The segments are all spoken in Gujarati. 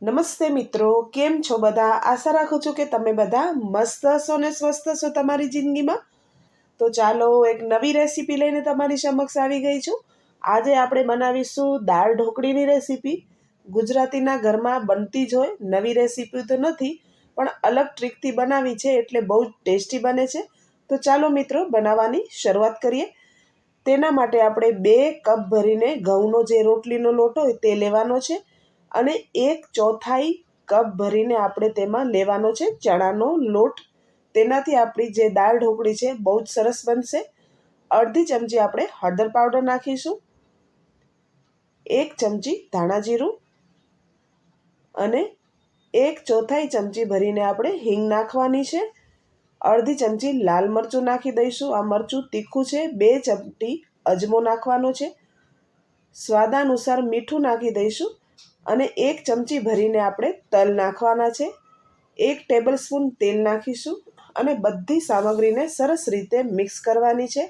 નમસ્તે મિત્રો, કેમ છો બધા? આશા રાખું છું કે તમે બધા મસ્ત હશો ને સ્વસ્થ હશો તમારી જિંદગીમાં. તો ચાલો એક નવી રેસીપી લઈને તમારી સમક્ષ આવી ગઈ છું. આજે આપણે બનાવીશું દાળ ઢોકળીની રેસીપી. ગુજરાતીના ઘરમાં બનતી જ હોય, નવી રેસીપી તો નથી પણ અલગ ટ્રીકથી બનાવી છે એટલે બહુ જ ટેસ્ટી બને છે. તો ચાલો મિત્રો બનાવવાની શરૂઆત કરીએ. તેના માટે આપણે 2 કપ ભરીને ઘઉંનો જે રોટલીનો લોટ હોય તે લેવાનો છે અને 1/4 કપ ભરીને આપણે તેમાં લેવાનો છે ચણાનો લોટ. તેનાથી આપણી જે દાળ ઢોકળી છે બહુ જ સરસ બનશે. અડધી ચમચી આપણે હળદર પાવડર નાખીશું, 1 ચમચી ધાણા જીરું અને 1/4 ચમચી ભરીને આપણે હિંગ નાખવાની છે. અડધી ચમચી લાલ મરચું નાખી દઈશું, આ મરચું તીખું છે. 2 ચમચી અજમો નાખવાનો છે. સ્વાદાનુસાર મીઠું નાખી દઈશું અને 1 ચમચી ભરીને આપણે તલ નાખવાના છે. 1 ટેબલ સ્પૂન તેલ નાખીશું અને બધી સામગ્રીને સરસ રીતે મિક્સ કરવાની છે.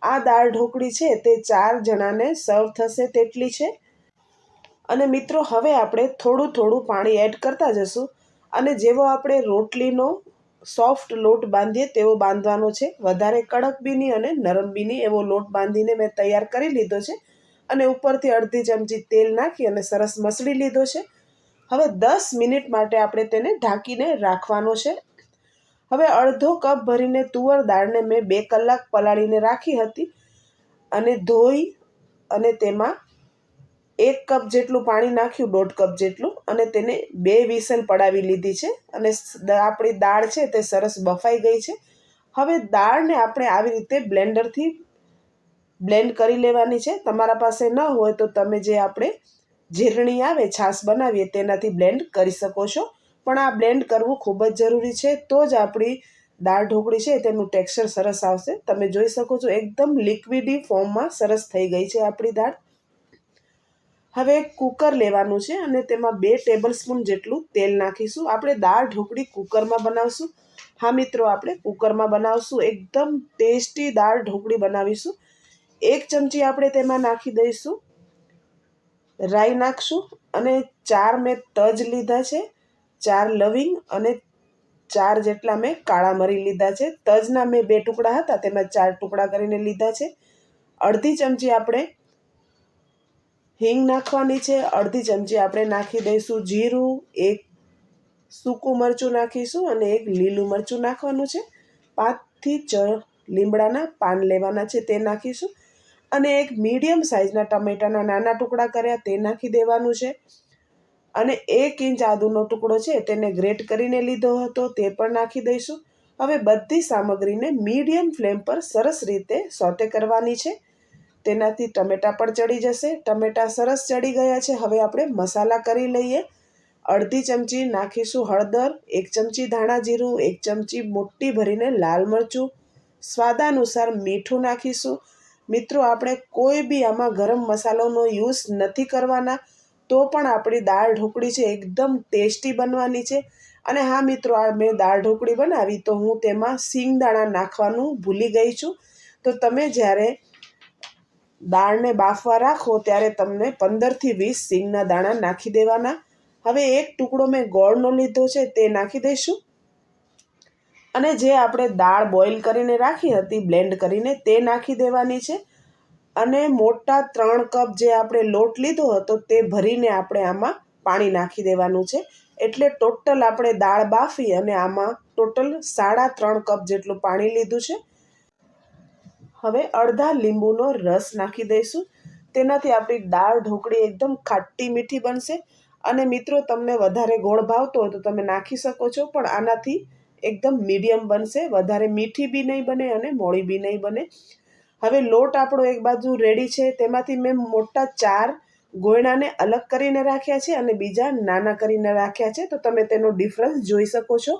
આ દાળ ઢોકળી છે તે 4 જણાને સર્વ થશે તેટલી છે. અને મિત્રો હવે આપણે થોડું થોડું પાણી એડ કરતા જશું અને જેવો આપણે રોટલીનો સોફ્ટ લોટ બાંધીએ તેવો બાંધવાનો છે. વધારે કડક બી નહીં અને નરમ બી નહીં, એવો લોટ બાંધીને મેં તૈયાર કરી લીધો છે અને ઉપરથી અડધી ચમચી તેલ નાખી અને સરસ મસળી લીધો છે. હવે 10 મિનિટ માટે આપણે તેને ઢાંકીને રાખવાનો છે. હવે અડધો કપ ભરીને તુવર દાળને મેં 2 કલાક પલાળીને રાખી હતી અને ધોઈ અને તેમાં 1 કપ જેટલું પાણી નાખ્યું, 1.5 કપ જેટલું, અને તેને 2 વિસલ પડાવી લીધી છે અને આપણી દાળ છે તે સરસ બફાઈ ગઈ છે. હવે દાળને આપણે આવી રીતે બ્લેન્ડરથી બ્લેન્ડ કરી લેવાની છે. તમારા પાસે ન હોય તો તમે જે આપણે ઝીરણી આવે છાશ બનાવીએ તેનાથી બ્લેન્ડ કરી શકો છો, પણ આ બ્લેન્ડ કરવું ખૂબ જ જરૂરી છે. તો જ આપણી દાળ ઢોકળી છે તેનું ટેક્સચર સરસ આવશે. તમે જોઈ શકો છો એકદમ લિક્વિડી ફોર્મમાં સરસ થઈ ગઈ છે આપણી દાળ. હવે કુકર લેવાનું છે અને તેમાં 2 ટેબલ સ્પૂન જેટલું તેલ નાખીશું. આપણે દાળ ઢોકળી કુકરમાં બનાવશું. હા મિત્રો, આપણે કુકરમાં બનાવશું. એકદમ ટેસ્ટી દાળ ઢોકળી બનાવીશું. 1 ચમચી આપણે તેમાં નાખી દઈશું રાઈ નાખશું અને 4 મેં તજ લીધા છે, 4 લવિંગ અને 4 જેટલા મેં કાળા મરી લીધા છે. તજના મેં 2 ટુકડા હતા તેમાં 4 ટુકડા કરીને લીધા છે. અડધી ચમચી આપણે હિંગ નાખવાની છે. અડધી ચમચી આપણે નાખી દઈશું જીરું, 1 સૂકું મરચું નાખીશું અને 1 લીલું મરચું નાખવાનું છે. 5 થી 6 લીમડાના પાન લેવાના છે તે નાખીશું અને 1 મીડિયમ સાઇઝના ટમેટાના નાના ટુકડા કર્યા તે નાખી દેવાનું છે અને 1 ઇંચ આદુનો ટુકડો છે તેને ગ્રેટ કરીને લીધો હતો તે પણ નાખી દઈશું. હવે બધી સામગ્રીને મીડિયમ ફ્લેમ પર સરસ રીતે સોતે કરવાની છે. તેનાથી ટમેટા પણ ચડી જશે. ટમેટા સરસ ચડી ગયા છે. હવે આપણે મસાલા કરી લઈએ. અડધી ચમચી નાખીશું હળદર, 1 ચમચી ધાણા જીરું, 1 ચમચી મોટી ભરીને લાલ મરચું, સ્વાદાનુસાર મીઠું નાખીશું. મિત્રો, આપણે કોઈ બી આમાં ગરમ મસાલાનો યુઝ નથી કરવાના, તો પણ આપણી દાળ ઢોકળી છે એકદમ ટેસ્ટી બનવાની છે. અને હા મિત્રો, આ મેં દાળ ઢોકળી બનાવી તો હું તેમાં સિંગદાણા નાખવાનું ભૂલી ગઈ છું. તો તમે જ્યારે દાળને બાફવા રાખો ત્યારે તમને 15 થી 20 સિંગના દાણા નાખી દેવાના. હવે 1 ટુકડો મેં ગોળનો લીધો છે તે નાખી દઈશું અને જે આપણે દાળ બોઇલ કરીને રાખી હતી બ્લેન્ડ કરીને તે નાખી દેવાની છે અને મોટા 3 કપ જે આપણે લોટ લીધો હતો તે ભરીને આપણે આમાં પાણી નાખી દેવાનું છે. એટલે ટોટલ આપણે દાળ બાફી અને આમાં ટોટલ 3.5 કપ જેટલું પાણી લીધું છે. હવે અડધા લીંબુનો રસ નાખી દઈશું. તેનાથી આપણી દાળ ઢોકળી એકદમ ખાટી મીઠી બનશે. અને મિત્રો, તમને વધારે ગોળ ભાવતો હોય તો તમે નાખી શકો છો, પણ આનાથી એકદમ મીડિયમ બનશે. વધારે મીઠી બી નહીં બને અને મોળી બી નહીં બને. હવે લોટ આપણો એક બાજુ રેડી છે. તેમાંથી મેં મોટા 4 ગોયણાને અલગ કરીને રાખ્યા છે અને બીજા નાના કરીને રાખ્યા છે. તો તમે તેનો ડિફરન્સ જોઈ શકો છો.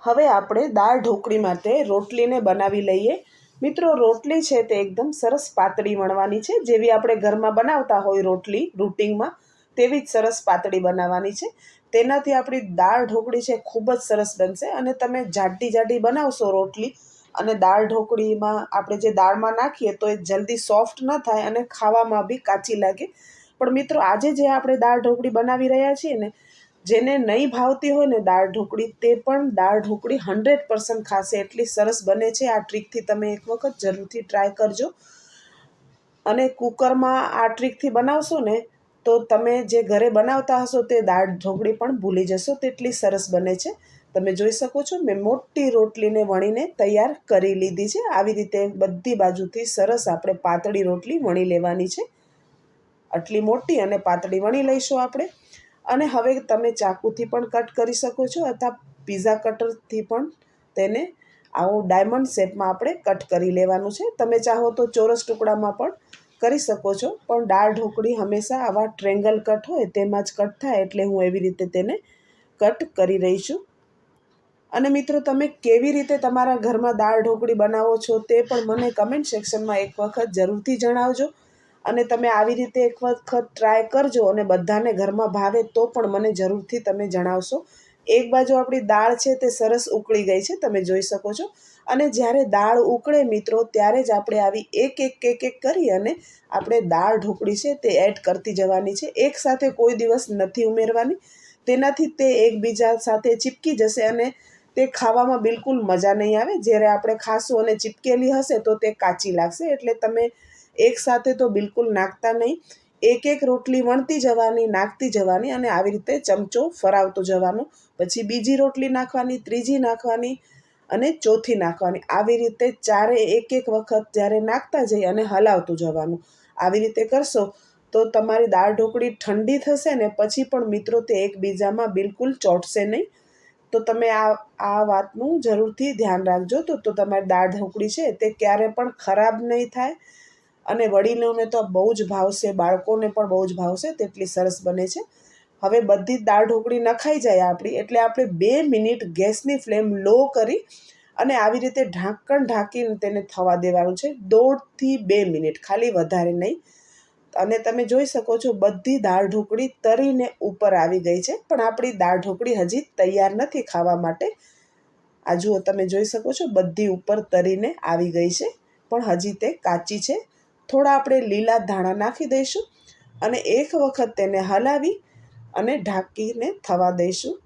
હવે આપણે દાળ ઢોકળી માટે રોટલીને બનાવી લઈએ. મિત્રો, રોટલી છે તે એકદમ સરસ પાતળી વણવાની છે. જેવી આપણે ઘરમાં બનાવતા હોય રોટલી રૂટિનમાં તેવી જ સરસ પાતળી બનાવવાની છે. તેનાથી આપણી દાળ ઢોકળી છે ખૂબ જ સરસ બનશે. અને તમે જાડી જાડી બનાવશો રોટલી અને દાળ ઢોકળીમાં આપણે જે દાળમાં નાખીએ તો એ જલ્દી સોફ્ટ ન થાય અને ખાવામાં બી કાચી લાગે. પણ મિત્રો આજે જે આપણે દાળ ઢોકળી બનાવી રહ્યા છીએ ને, જેને નહીં ભાવતી હોય ને દાળ ઢોકળી, તે પણ દાળ ઢોકળી 100% ખાશે, એટલી સરસ બને છે. આ ટ્રીકથી તમે એક વખત જરૂરથી ટ્રાય કરજો. અને કુકરમાં આ ટ્રીકથી બનાવશો ને તો તમે જે ઘરે બનાવતા હશો તે દાળ ઢોકળી પણ ભૂલી જશો, તેટલી સરસ બને છે. તમે જોઈ શકો છો, મેં મોટી રોટલીને વણીને તૈયાર કરી લીધી છે. આવી રીતે બધી બાજુથી સરસ આપણે પાતળી રોટલી વણી લેવાની છે. આટલી મોટી અને પાતળી વણી લઈશું આપણે. અને હવે તમે ચાકુથી પણ કટ કરી શકો છો, અથવા પીઝા કટરથી પણ તેને આવું ડાયમંડ શેપમાં આપણે કટ કરી લેવાનું છે. તમે ચાહો તો ચોરસ ટુકડામાં પણ કરી શકો છો, પણ દાળ ઢોકળી હંમેશા આવા ટ્રેંગલ કટ હોય તેમાં જ કટ થાય, એટલે હું એવી રીતે તેને કટ કરી રહી છું. અને મિત્રો, તમે કેવી રીતે તમારા ઘરમાં દાળ ઢોકળી બનાવો છો તે પણ મને કમેન્ટ સેક્શનમાં એક વખત જરૂરથી જણાવજો. અને તમે આવી રીતે એક વખત ટ્રાય કરજો, અને બધાને ઘરમાં ભાવે તો પણ મને જરૂરથી તમે જણાવશો. એક બાજુ આપણી દાળ છે તે સરસ ઉકળી ગઈ છે, તમે જોઈ શકો છો. અને જ્યારે દાળ ઉકળે મિત્રો, ત્યારે જ આપણે આવી એક કરી અને આપણે દાળ ઢોકળી છે તે એડ કરતી જવાની છે. એકસાથે કોઈ દિવસ નથી ઉમેરવાની, તેનાથી તે એકબીજા સાથે ચીપકી જશે અને તે ખાવામાં બિલકુલ મજા નહીં આવે. જ્યારે આપણે ખાશું અને ચીપકેલી હશે તો તે કાચી લાગશે. એટલે તમે એકસાથે તો બિલકુલ નાખતા નહીં. એક રોટલી વણતી જવાની, નાખતી જવાની, અને આવી રીતે ચમચો ફરાવતો જવાનો. પછી બીજી રોટલી નાખવાની, ત્રીજી નાખવાની અને ચોથી નાખવાની. આવી રીતે ચારે એક વખત જ્યારે નાખતા જઈ અને હલાવતું જવાનું. આવી રીતે કરશો તો તમારી દાળ ઢોકળી ઠંડી થશે ને પછી પણ મિત્રો તે એકબીજામાં બિલકુલ ચોંટશે નહીં. તો તમે આ વાતનું જરૂરથી ધ્યાન રાખજો. તો તમારી દાળ ઢોકળી છે તે ક્યારે પણ ખરાબ નહીં થાય. અને વડીલોને તો બહુ જ ભાવશે, બાળકોને પણ બહુ જ ભાવશે, તેટલી સરસ બને છે. હવે બધી દાળ ઢોકળી નખાઈ જાય આપણી, એટલે આપણે 2 મિનિટ ગેસની ફ્લેમ લો કરી અને આવી રીતે ઢાંકણ ઢાંકીને તેને થવા દેવાનું છે. 1.5 થી 2 મિનિટ, ખાલી વધારે નહીં. અને તમે જોઈ શકો છો, બધી દાળ ઢોકળી તરીને ઉપર આવી ગઈ છે, પણ આપણી દાળ ઢોકળી હજી તૈયાર નથી ખાવા માટે. આ જુઓ, તમે જોઈ શકો છો, બધી ઉપર તરીને આવી ગઈ છે, પણ હજી તે કાચી છે. થોડા આપણે લીલા ધાણા નાખી દઈશું અને એક વખત તેને હલાવી અને ઢાંકીને થવા દઈશું.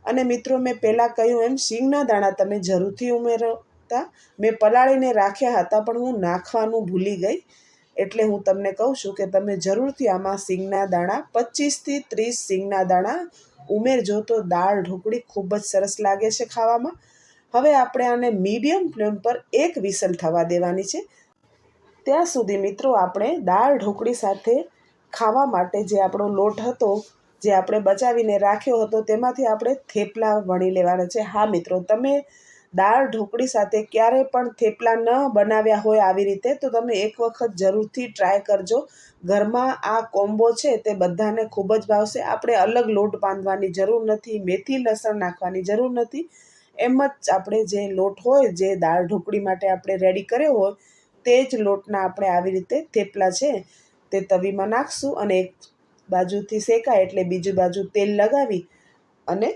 અને મિત્રો, મેં પહેલાં કહ્યું એમ શીંગના દાણા તમે જરૂરથી ઉમેરતા. મેં પલાળીને રાખ્યા હતા, પણ હું નાખવાનું ભૂલી ગઈ. એટલે હું તમને કહું છું કે તમે જરૂરથી આમાં શીંગના દાણા 25 થી 30 શીંગના દાણા ઉમેરજો, તો દાળ ઢોકળી ખૂબ જ સરસ લાગે છે ખાવામાં. હવે આપણે આને મીડિયમ ફ્લેમ પર એક વિસલ થવા દેવાની છે. ત્યાં સુધી મિત્રો, આપણે દાળ ઢોકળી સાથે ખાવા માટે જે આપણો લોટ હતો, જે આપણે બચાવીને રાખ્યો હતો, તેમાંથી આપણે થેપલા વણી લેવાના છે. હા મિત્રો, તમે દાળ ઢોકળી સાથે ક્યારે પણ થેપલા ન બનાવ્યા હોય આવી રીતે, તો તમે એક વખત જરૂરથી ટ્રાય કરજો. ઘરમાં આ કોમ્બો છે તે બધાને ખૂબ જ ભાવશે. આપણે અલગ લોટ બાંધવાની જરૂર નથી, મેથી લસણ નાખવાની જરૂર નથી. એમ જ આપણે જે લોટ હોય, જે દાળ ઢોકળી માટે આપણે રેડી કર્યો હોય, તે જ લોટના આપણે આવી રીતે થેપલા છે તે તવીમાં નાખશું. અને એક બાજુથી શેકાય એટલે બીજી બાજુ તેલ લગાવી અને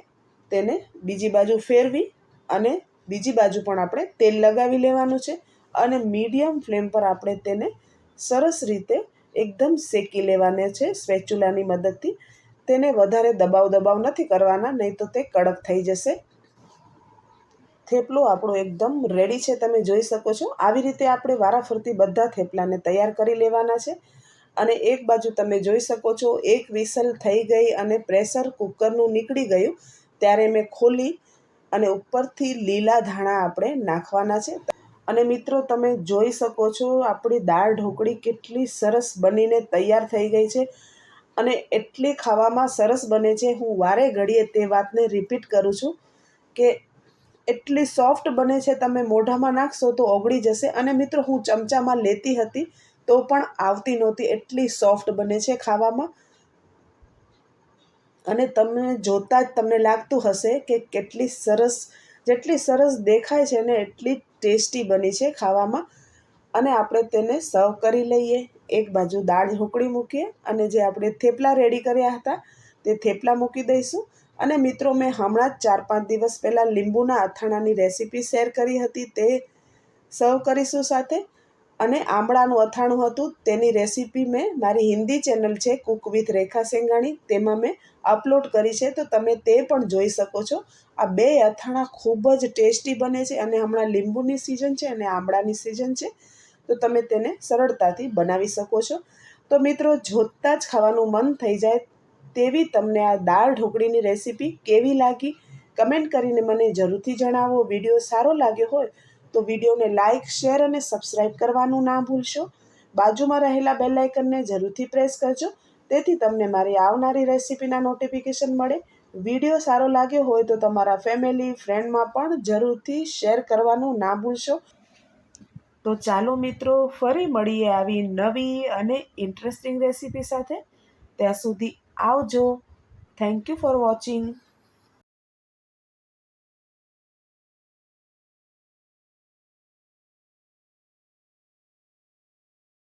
તેને બીજી બાજુ ફેરવી અને બીજી બાજુ પણ આપણે તેલ લગાવી લેવાનું છે. અને મીડિયમ ફ્લેમ પર આપણે તેને સરસ રીતે એકદમ શેકી લેવાને છે સ્પેચ્યુલાની મદદથી. તેને વધારે દબાવ નથી કરવાના, નહીં તો તે કડક થઈ જશે. થેપલો આપણો એકદમ રેડી છે, તમે જોઈ શકો છો. આવી રીતે આપણે વારાફરતી બધા થેપલાને તૈયાર કરી લેવાના છે. અને એક બાજુ તમે જોઈ શકો છો, એક વિસલ થઈ ગઈ અને પ્રેશર કુકરનું નીકળી ગયું, ત્યારે મેં ખોલી અને ઉપરથી લીલા ધાણા આપણે નાખવાના છે. અને મિત્રો, તમે જોઈ શકો છો, આપણી દાળ ઢોકળી કેટલી સરસ બનીને તૈયાર થઈ ગઈ છે. અને એટલી ખાવામાં સરસ બને છે, હું વારે ઘડીએ તે વાતને રિપીટ કરું છું કે એટલી સોફ્ટ બને છે, તમે મોઢામાં નાખશો તો ઓગળી જશે. અને મિત્રો, હું ચમચામાં લેતી હતી તો પણ આવતી નહોતી, એટલી સોફ્ટ બને છે ખાવામાં. અને તમે જોતાં જ તમને લાગતું હશે કે કેટલી સરસ, જેટલી સરસ દેખાય છે ને એટલી ટેસ્ટી બની છે ખાવામાં. અને આપણે તેને સર્વ કરી લઈએ. એક બાજુ દાળ ઢોકળી મૂકીએ અને જે આપણે થેપલા રેડી કર્યા હતા તે થેપલા મૂકી દઈશું. અને મિત્રો, મેં હમણાં જ 4-5 દિવસ પહેલાં લીંબુના અથાણાંની રેસીપી શેર કરી હતી, તે સર્વ કરીશું સાથે. અને આમળાનું અથાણું હતું. તેની રેસીપી મેં મારી હિન્દી ચેનલ છે કુક વિથ રેખા સેંગાણી, તેમાં મેં અપલોડ કરી છે, તો તમે તે પણ જોઈ શકો છો. આ બે અથાણા ખૂબ જ ટેસ્ટી બને છે અને હમણાં લીંબુની સિઝન છે અને આમળાની સિઝન છે, તો તમે તેને સરળતાથી બનાવી શકો છો. તો મિત્રો, જોતાં જ ખાવાનું મન થઈ જાય તેવી તમને આ દાળ ઢોકળીની રેસીપી કેવી લાગી કમેન્ટ કરીને મને જરૂરથી જણાવો. વિડીયો સારો લાગ્યો હોય તો વિડીયોને લાઇક, શેર અને સબસ્ક્રાઈબ કરવાનું ના ભૂલશો. બાજુમાં રહેલા બેલ આઇકનને જરૂરથી પ્રેસ કરજો, તેથી તમને મારી આવનારી રેસીપીના નોટિફિકેશન મળે. વિડીયો સારો લાગ્યો હોય તો તમારા ફેમિલી ફ્રેન્ડમાં પણ જરૂરથી શેર કરવાનું ના ભૂલશો. તો ચાલો મિત્રો, ફરી મળીએ આવી નવી અને ઇન્ટરેસ્ટિંગ રેસીપી સાથે. ત્યાં સુધી આવજો. Thank you for watching.